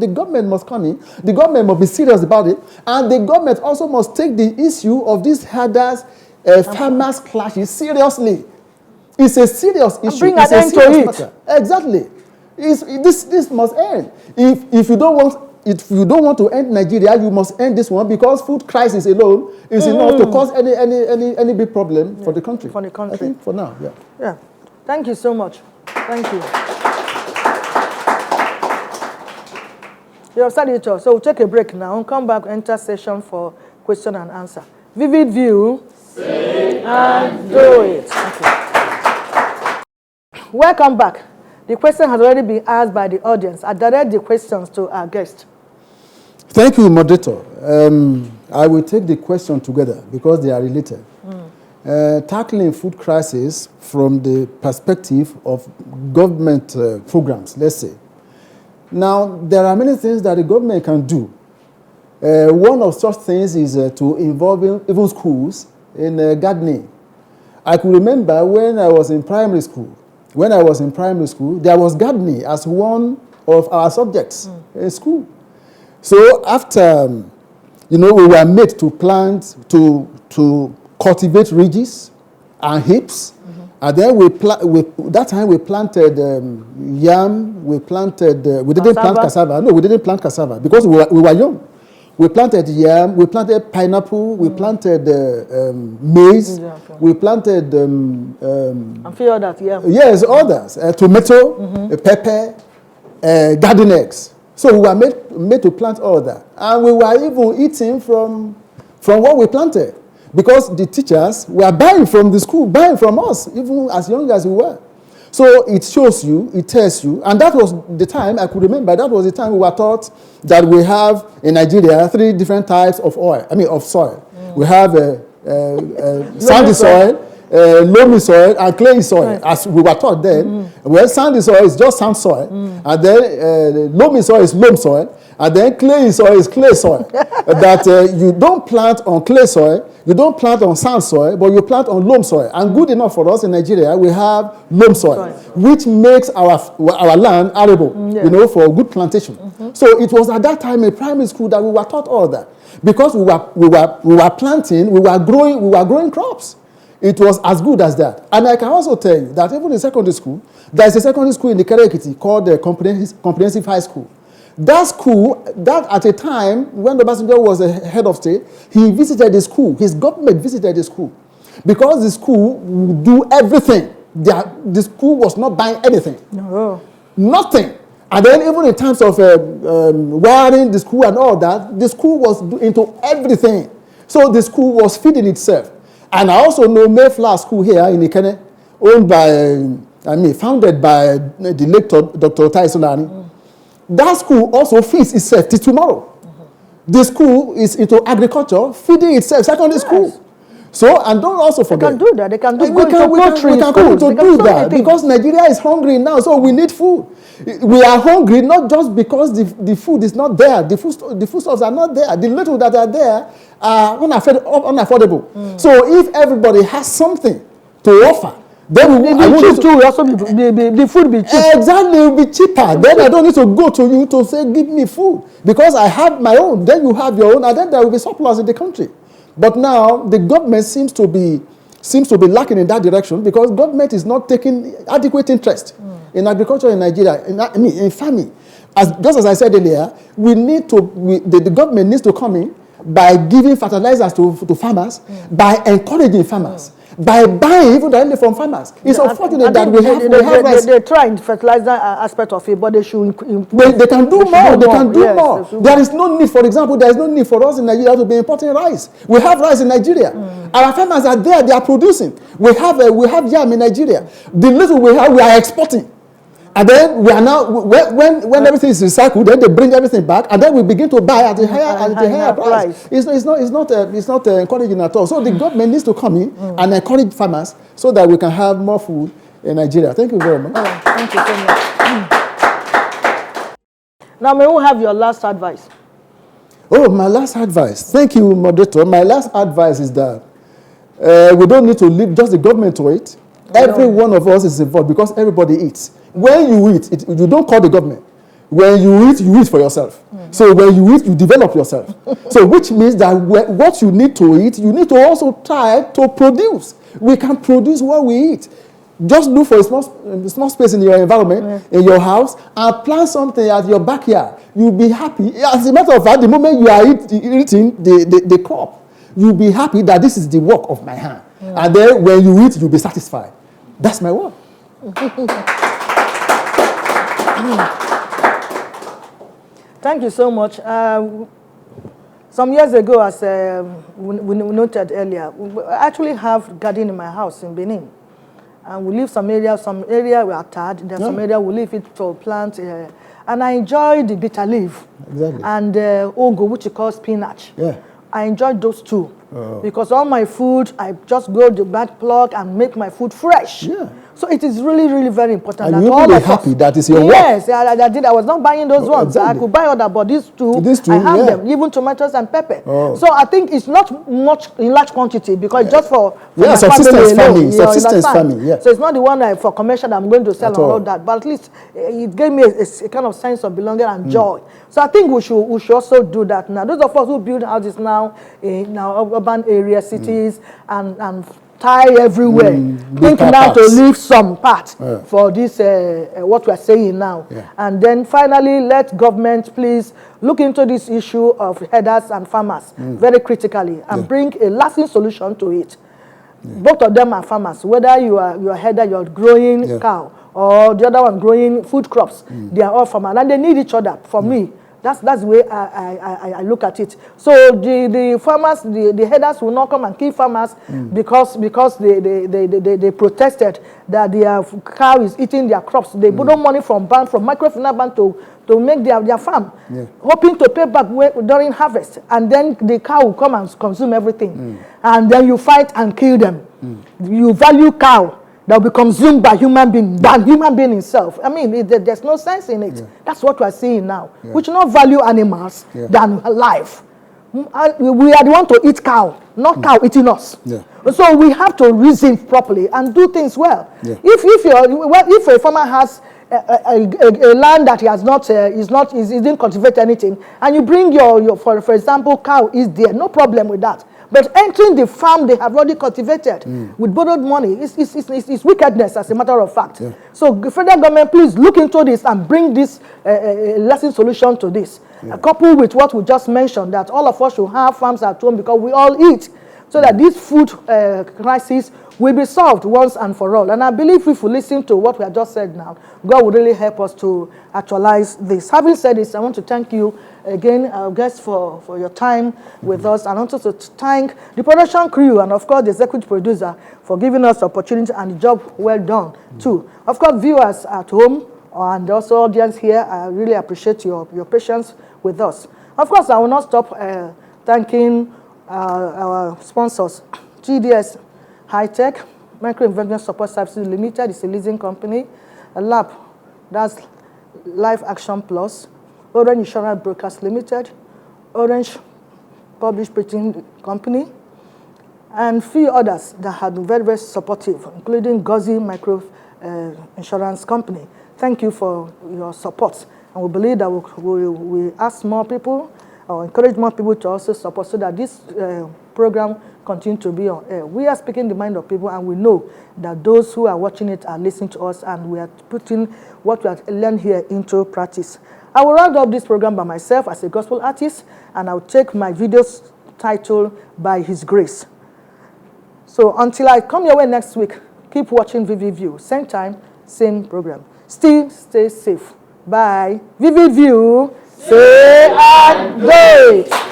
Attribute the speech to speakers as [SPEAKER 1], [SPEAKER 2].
[SPEAKER 1] The government must come in. The government must be serious about it. And the government also must take the issue of these herders, farmers clashes seriously. It's a serious issue.
[SPEAKER 2] Bring an end to it.
[SPEAKER 1] Matter. Exactly. This must end. If you don't want to end Nigeria, you must end this one, because food crisis alone is enough to cause any big problem for the country.
[SPEAKER 2] For the country.
[SPEAKER 1] I think for now, yeah.
[SPEAKER 2] Yeah. Thank you so much. Thank you. Your senator. So we'll take a break now and come back, enter session for question and answer. Vivid view. Say and do it. Okay. Welcome back. The question has already been asked by the audience. I direct the questions to our guest.
[SPEAKER 1] Thank you, moderator. I will take the question together because they are related. Tackling food crisis from the perspective of government programs, let's say. Now, there are many things that the government can do. One of such things is to involve even schools in gardening. I could remember when I was in primary school. There was gardening as one of our subjects in school. So after, we were made to plant, to cultivate ridges and heaps. And then that time we planted yam, we didn't plant cassava. No, we didn't plant cassava because we were young. We planted yam, we planted pineapple, we planted maize, we planted...
[SPEAKER 2] a few others, yeah.
[SPEAKER 1] Yes, others. Tomato, pepper, garden eggs. So we were made to plant all that. And we were even eating from what we planted. Because the teachers were buying from the school, buying from us, even as young as we were. So it shows you, it tells you, and that was the time, I could remember, that was the time we were taught that we have in Nigeria 3 different types of soil. We have sandy soil, loamy soil, and clayey soil, as we were taught then. Well, sandy soil is just sand soil, and then loamy soil is loam soil, and then clayey soil is clay soil. That you don't plant on clay soil, you don't plant on sand soil, but you plant on loam soil. And good enough for us in Nigeria, we have loam soil, which makes our land arable, for good plantation. So it was at that time in primary school that we were taught all that, because we were planting, we were growing crops. It was as good as that. And I can also tell you that even in secondary school, there is a secondary school in the Ekiti called the Comprehensive High School. That school, that at a time when the Obasanjo was the head of state, he visited the school. His government visited the school. Because the school would do everything. The school was not buying anything. No. Nothing. And then even in terms of wiring the school and all that, the school was into everything. So the school was feeding itself. And I also know Mayflower School here in Ikene, founded by the late Dr. Tai Solani. That school also feeds itself till tomorrow. The school is into agriculture, feeding itself, secondary school. So, and don't also forget.
[SPEAKER 2] They can do that. They can do
[SPEAKER 1] that because Nigeria is hungry now, so we need food. We are hungry not just because the food is not there, the foodstuffs are not there. The little that are there are unaffordable. So if everybody has something to offer, then the food be cheap. Exactly, it will be cheaper. Then I don't need to go to you to say, give me food. Because I have my own, then you have your own, and then there will be surplus in the country. But now, the government seems to be lacking in that direction because government is not taking adequate interest in agriculture in Nigeria, in farming. Just as I said earlier, the government needs to come in by giving fertilizers to farmers, by encouraging farmers, by buying even directly from farmers. It's unfortunate that we have rice.
[SPEAKER 2] They try in fertilizer aspect of it, but they should improve.
[SPEAKER 1] They can do more. They can do more. There is no need, for example, there is no need for us in Nigeria to be importing rice. We have rice in Nigeria. Our farmers are there. They are producing. We have yam in Nigeria. The little we have, we are exporting. And then we are now, when everything is recycled, then they bring everything back, and then we begin to buy at a higher price. It's not encouraging at all. So the government needs to come in and encourage farmers so that we can have more food in Nigeria. Thank you very much.
[SPEAKER 2] Thank you so much. Now, may we have your last advice?
[SPEAKER 1] Oh, my last advice. Thank you, moderator. My last advice is that we don't need to leave just the government to it. Every one of us is involved because everybody eats. When you eat, you don't call the government. When you eat for yourself. So when you eat, you develop yourself. So which means that what you need to eat, you need to also try to produce. We can produce what we eat. Just look for a small space in your environment, in your house, and plant something at your backyard. You'll be happy. As a matter of fact, the moment you are eating the crop, you'll be happy that this is the work of my hand. And then when you eat, you'll be satisfied. That's my work.
[SPEAKER 2] Thank you so much. Some years ago, as we noted earlier, we actually have garden in my house in Benin. And we leave some area we are tired, there's some area we leave it to plant. And I enjoy the bitter leaf.
[SPEAKER 1] Exactly.
[SPEAKER 2] And ogo, which you call spinach.
[SPEAKER 1] Yeah.
[SPEAKER 2] I enjoy those two. Because all my food, I just go to back plug and make my food fresh.
[SPEAKER 1] Yeah.
[SPEAKER 2] So it is really, really very important.
[SPEAKER 1] And you will be happy that is your work.
[SPEAKER 2] Yes, I did. I was not buying those ones.
[SPEAKER 1] Exactly.
[SPEAKER 2] I could buy other, but these two, I have them, even tomatoes and pepper. So I think it's not much in large quantity because just for my
[SPEAKER 1] subsistence
[SPEAKER 2] family.
[SPEAKER 1] Subsistence farming, yeah.
[SPEAKER 2] So it's not the one for commercial that I'm going to sell and all that, but at least it gave me a kind of sense of belonging and joy. So I think we should also do that now. Those of us who build houses now in our urban areas, cities, and tie everywhere. Think now to leave some part for this, what we are saying now. And then finally, let government please look into this issue of herders and farmers very critically and bring a lasting solution to it. Both of them are farmers. Whether you are a herder, you're growing cow, or the other one growing food crops, they are all farmers. And they need each other, for me. That's the way I look at it. So the farmers, the herders will not come and kill farmers because they protested that their cow is eating their crops. They borrow money from microfinance bank to make their farm, hoping to pay back during harvest. And then the cow will come and consume everything. And then you fight and kill them. You value cow that will be consumed by human being than human being himself. I mean, there's no sense in it. That's what we're seeing now. We should not value animals than life. We are the one to eat cow, not cow eating us. So we have to reason properly and do things well. If a farmer has a land that he has not didn't cultivate anything, and you bring your for example cow is there, no problem with that. But entering the farm they have already cultivated with borrowed money is wickedness, as a matter of fact. So the federal government, please look into this and bring this lasting solution to this. Coupled with what we just mentioned, that all of us should have farms at home because we all eat, so that this food crisis will be solved once and for all. And I believe if we listen to what we have just said now, God will really help us to actualize this. Having said this, I want to thank you again, our guests, for your time with us, and also to thank the production crew and, of course, the executive producer for giving us the opportunity and the job well done, too. Of course, viewers at home and also audience here, I really appreciate your patience with us. Of course, I will not stop thanking our sponsors. GDS High Tech, Micro Investment Support Services Limited is a leasing company. A lab, that's Life Action Plus. Orange Insurance Brokers Limited, Orange Published Printing Company, and few others that have been very, very supportive, including Gozi Micro Insurance Company. Thank you for your support. And we believe that we ask more people, or encourage more people to also support, so that this program continue to be on air. We are speaking the mind of people, and we know that those who are watching it are listening to us, and we are putting what we have learned here into practice. I will round up this program by myself as a gospel artist, and I'll take my video's title, By His Grace. So until I come your way next week, keep watching Vivid View. Same time, same program. Still stay safe. Bye. Vivid View, say and do it.